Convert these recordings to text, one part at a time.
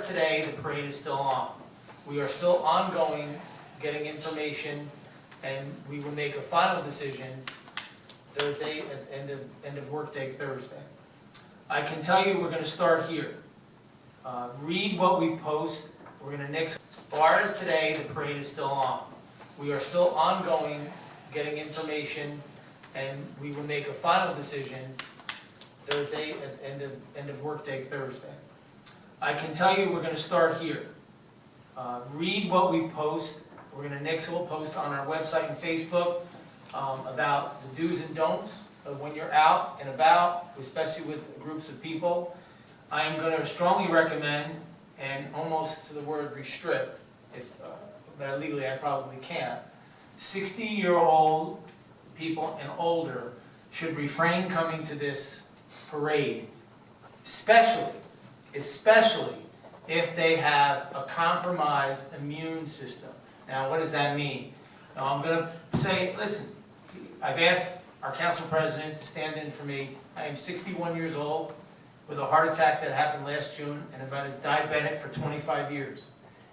as today, the parade is still on. We are still ongoing, getting information, and we will make a final decision Thursday, at end of workday Thursday. I can tell you we're going to start here. Read what we post. We're going to nix. As far as today, the parade is still on. We are still ongoing, getting information, and we will make a final decision Thursday, at end of workday Thursday. I can tell you we're going to start here. Read what we post. We're going to nix. We'll post on our website and Facebook about the do's and don'ts of when you're out and about, especially with groups of people. I am going to strongly recommend, and almost to the word restrict, but legally I probably can't, 60-year-old people and older should refrain coming to this parade, especially if they have a compromised immune system. Now, what does that mean? Now, I'm going to say, listen, I've asked our council president to stand in for me. I am 61 years old with a heart attack that happened last June, and I've been a diabetic for 25 years.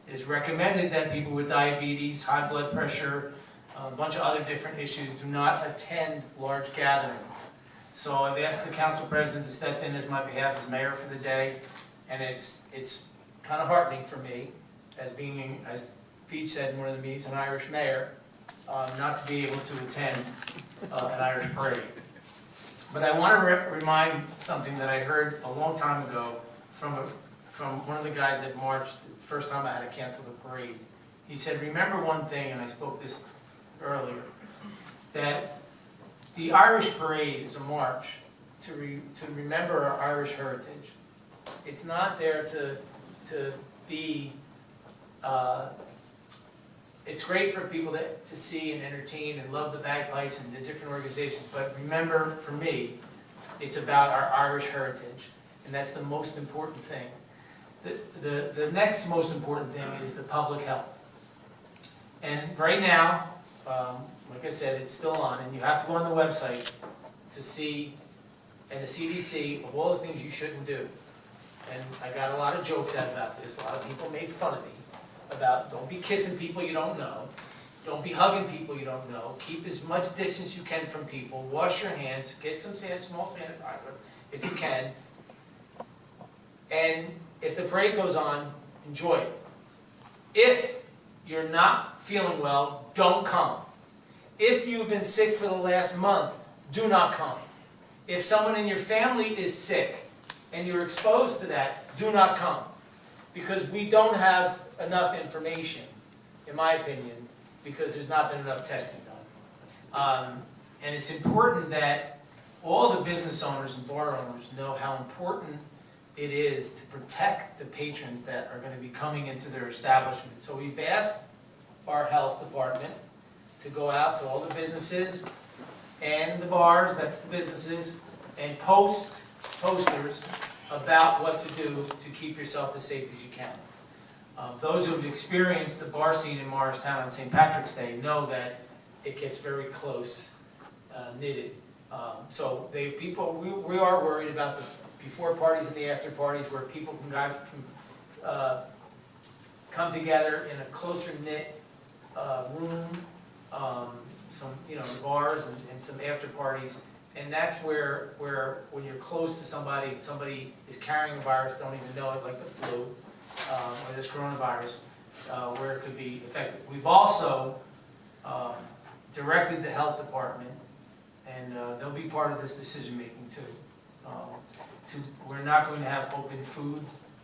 It is recommended that people with diabetes, high blood pressure, a bunch of other different issues do not attend large gatherings. So I've asked the council president to step in as my behalf as mayor for the day, and it's kind of heartening for me, as being, as Feach said in one of the meetings, an Irish mayor, not to be able to attend an Irish parade. But I want to remind something that I heard a long time ago from one of the guys that marched the first time I had to cancel the parade. He said, remember one thing, and I spoke this earlier, that the Irish parade is a march to remember our Irish heritage. It's not there to be, it's great for people to see and entertain and love the bagpipes and the different organizations, but remember, for me, it's about our Irish heritage, and that's the most important thing. The next most important thing is the public health. And right now, like I said, it's still on, and you have to go on the website to see, and the CDC, of all the things you shouldn't do. And I got a lot of jokes out about this. A lot of people made fun of me about don't be kissing people you don't know. Don't be hugging people you don't know. Keep as much distance you can from people. Wash your hands. Get some small sanitizer if you can. And if the parade goes on, enjoy it. If you're not feeling well, don't come. If you've been sick for the last month, do not come. If someone in your family is sick and you're exposed to that, do not come. Because we don't have enough information, in my opinion, because there's not been enough testing done. And it's important that all the business owners and bar owners know how important it is to protect the patrons that are going to be coming into their establishment. So we've asked our health department to go out to all the businesses and the bars, that's the businesses, and posters about what to do to keep yourself as safe as you can. Those who have experienced the bar scene in Morristown on St. Patrick's Day know that it gets very close knitted. So we are worried about the before parties and the after parties where people can come together in a closer knit room, some bars and some after parties. And that's where when you're close to somebody and somebody is carrying a virus, don't even know it, like the flu or this coronavirus, where it could be effective. We've also directed the health department, and they'll be part of this decision making too. We're not going to have open food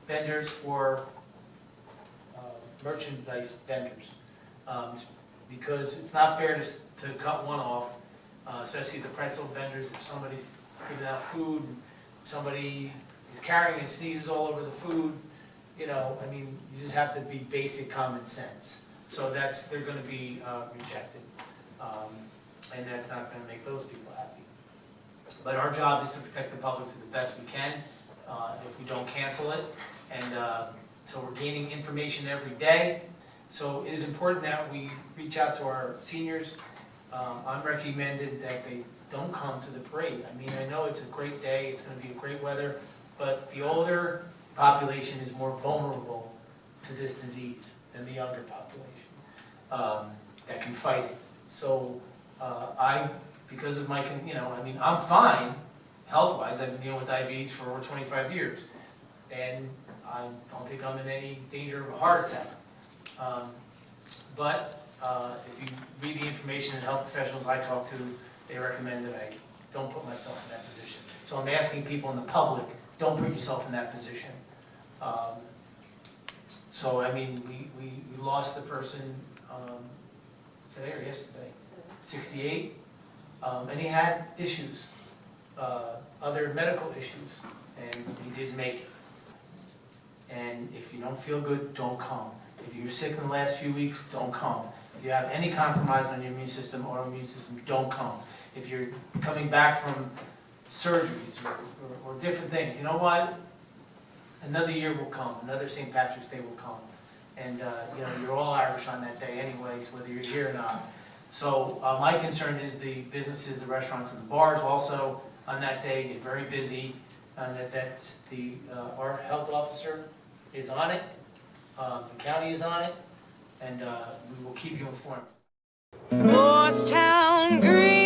vendors or merchandise vendors because it's not fair to cut one off. Especially the pretzel vendors, if somebody's giving out food, and somebody is carrying and sneezes all over the food, you just have to be basic common sense. So they're going to be rejected, and that's not going to make those people happy. But our job is to protect the public to the best we can if we don't cancel it, and so we're gaining information every day. So it is important that we reach out to our seniors. I'm recommended that they don't come to the parade. I mean, I know it's a great day, it's going to be great weather, but the older population is more vulnerable to this disease than the younger population that can fight it. So because of my, I'm fine health-wise. I've been dealing with diabetes for over 25 years, and I don't think I'm in any danger of a heart attack. But if you read the information and health professionals I talk to, they recommend that I don't put myself in that position. So I'm asking people in the public, don't put yourself in that position. So, I mean, we lost the person today or yesterday, 68, and he had issues, other medical issues, and he did make it. And if you don't feel good, don't come. If you're sick in the last few weeks, don't come. If you have any compromise on your immune system or immune system, don't come. If you're coming back from surgeries or different things, you know what? Another year will come, another St. Patrick's Day will come. And you're all Irish on that day anyways, whether you're here or not. So my concern is the businesses, the restaurants, and the bars also on that day get very busy. And our health officer is on it, the county is on it, and we will keep you informed. Morristown Green.